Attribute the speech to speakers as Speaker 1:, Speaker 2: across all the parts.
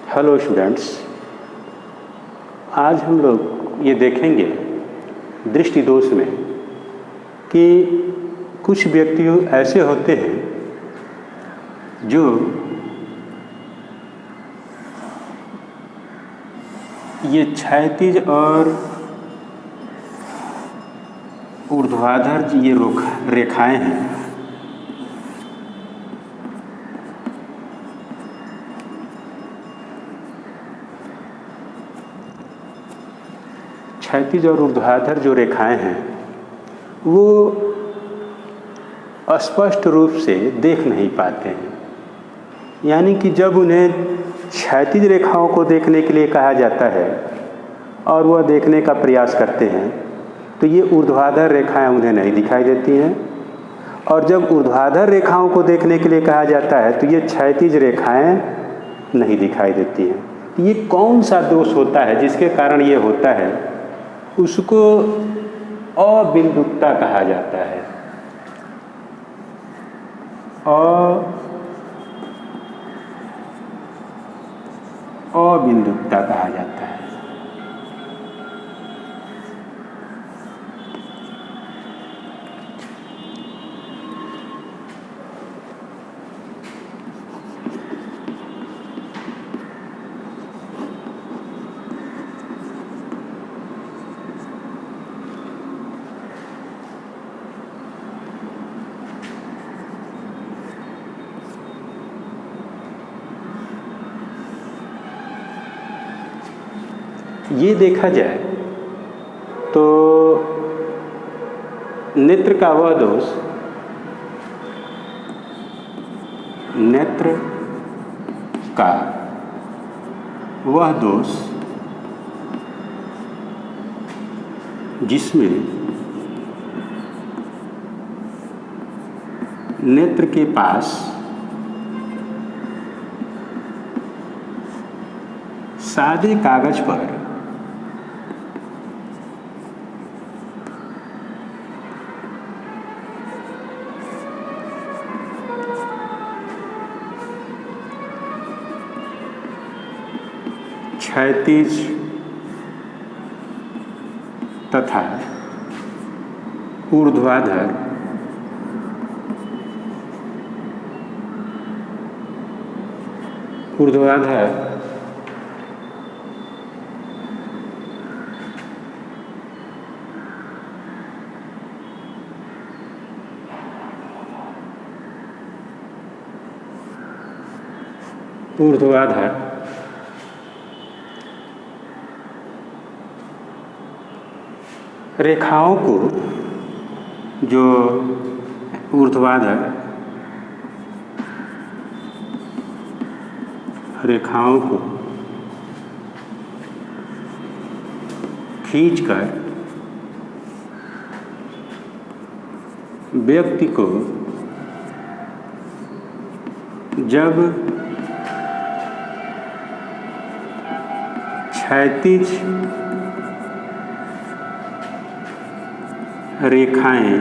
Speaker 1: Hello students, आज हम लोग ये देखेंगे दृष्टि दोष में कि कुछ व्यक्ति ऐसे होते हैं जो ये क्षैतिज और ऊर्ध्वाधर ये रेखाएं हैं, क्षैतिज और ऊर्ध्वाधर जो रेखाएं हैं वो स्पष्ट रूप से देख नहीं पाते हैं। यानी कि जब उन्हें क्षैतिज रेखाओं को देखने के लिए कहा जाता है और वह देखने का प्रयास करते हैं तो ये ऊर्ध्वाधर रेखाएं उन्हें नहीं दिखाई देती हैं, और जब ऊर्ध्वाधर रेखाओं को देखने के लिए कहा जाता है तो ये क्षैतिज रेखाएं नहीं दिखाई देती हैं। ये कौन सा दोष होता है जिसके कारण ये होता है? उसको अबिंदुकता कहा जाता है। अबिंदुकता कहा जाता है। ये देखा जाए तो नेत्र का वह दोष, नेत्र का वह दोष जिसमें नेत्र के पास सादे कागज पर क्षैतिज तथा ऊर्ध्वाधर रेखाओं को, जो ऊर्ध्वाधर रेखाओं को खींचकर व्यक्ति को जब क्षैतिज रेखाएं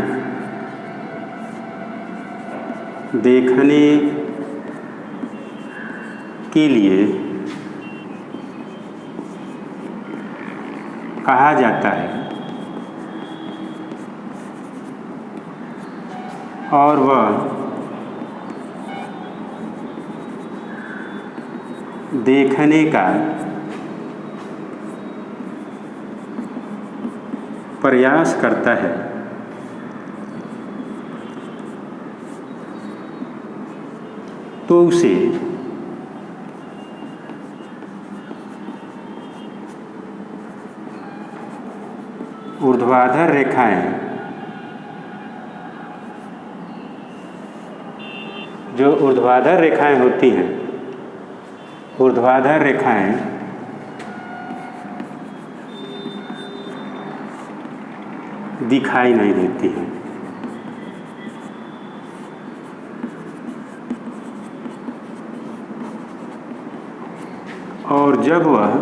Speaker 1: देखने के लिए कहा जाता है और वह देखने का प्रयास करता है तो उसे ऊर्ध्वाधर रेखाएं, जो ऊर्ध्वाधर रेखाएं होती हैं, ऊर्ध्वाधर रेखाएं दिखाई नहीं देती हैं। और जब वह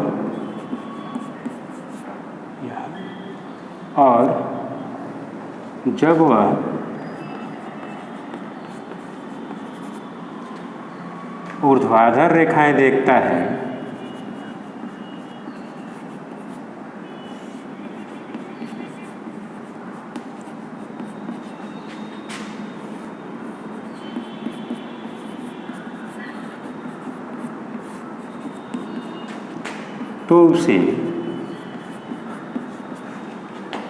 Speaker 1: ऊर्ध्वाधर रेखाएं देखता है तो उसे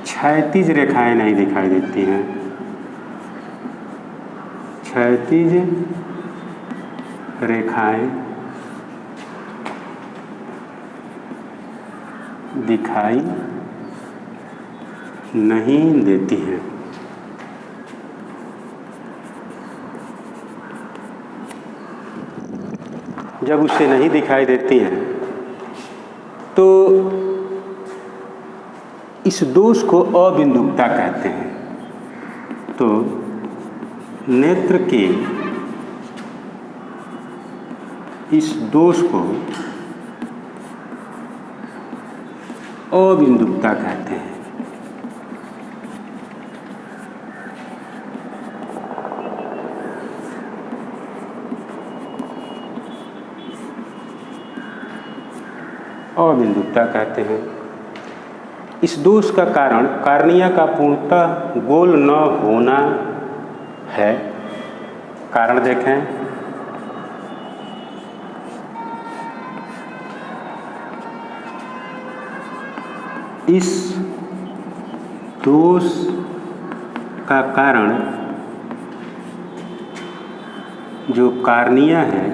Speaker 1: क्षैतिज रेखाएं नहीं दिखाई देती हैं। क्षैतिज रेखाएं दिखाई नहीं देती हैं। जब उसे नहीं दिखाई देती हैं तो इस दोष को अबिंदुकता कहते हैं। तो नेत्र के इस दोष को अबिंदुकता कहते हैं। अबिंदुकता कहते हैं। इस दोष का कारण कार्निया का पूर्णतः गोल न होना है। कारण देखें, इस दोष का कारण जो कार्निया है,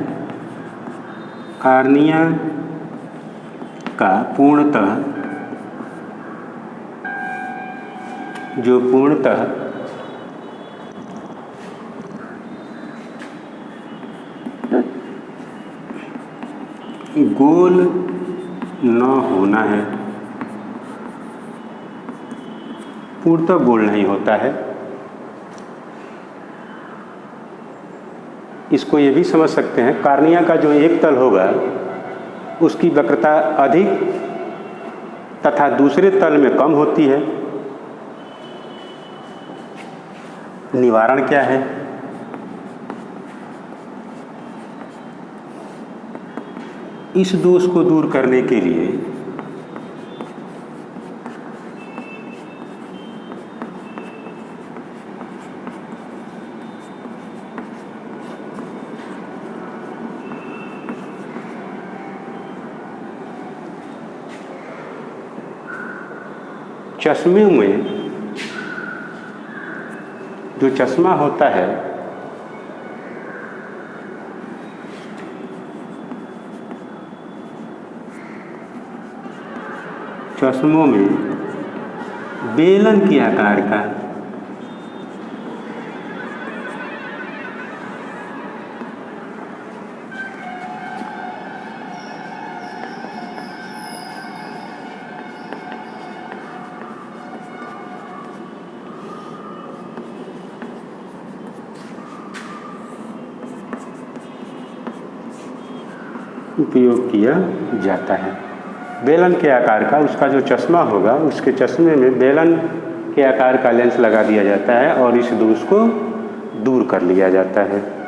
Speaker 1: कार्निया का पूर्णतः गोल न होना है। पूर्णतः गोल नहीं होता है। इसको ये भी समझ सकते हैं, कार्निया का जो एक तल होगा उसकी वक्रता अधिक तथा दूसरे तल में कम होती है। निवारण क्या है? इस दोष को दूर करने के लिए चश्मे में जो चश्मा होता है चश्मों में बेलन के आकार का उपयोग किया जाता है। बेलन के आकार का उसका जो चश्मा होगा उसके चश्मे में बेलन के आकार का लेंस लगा दिया जाता है और इस दोष को दूर कर लिया जाता है।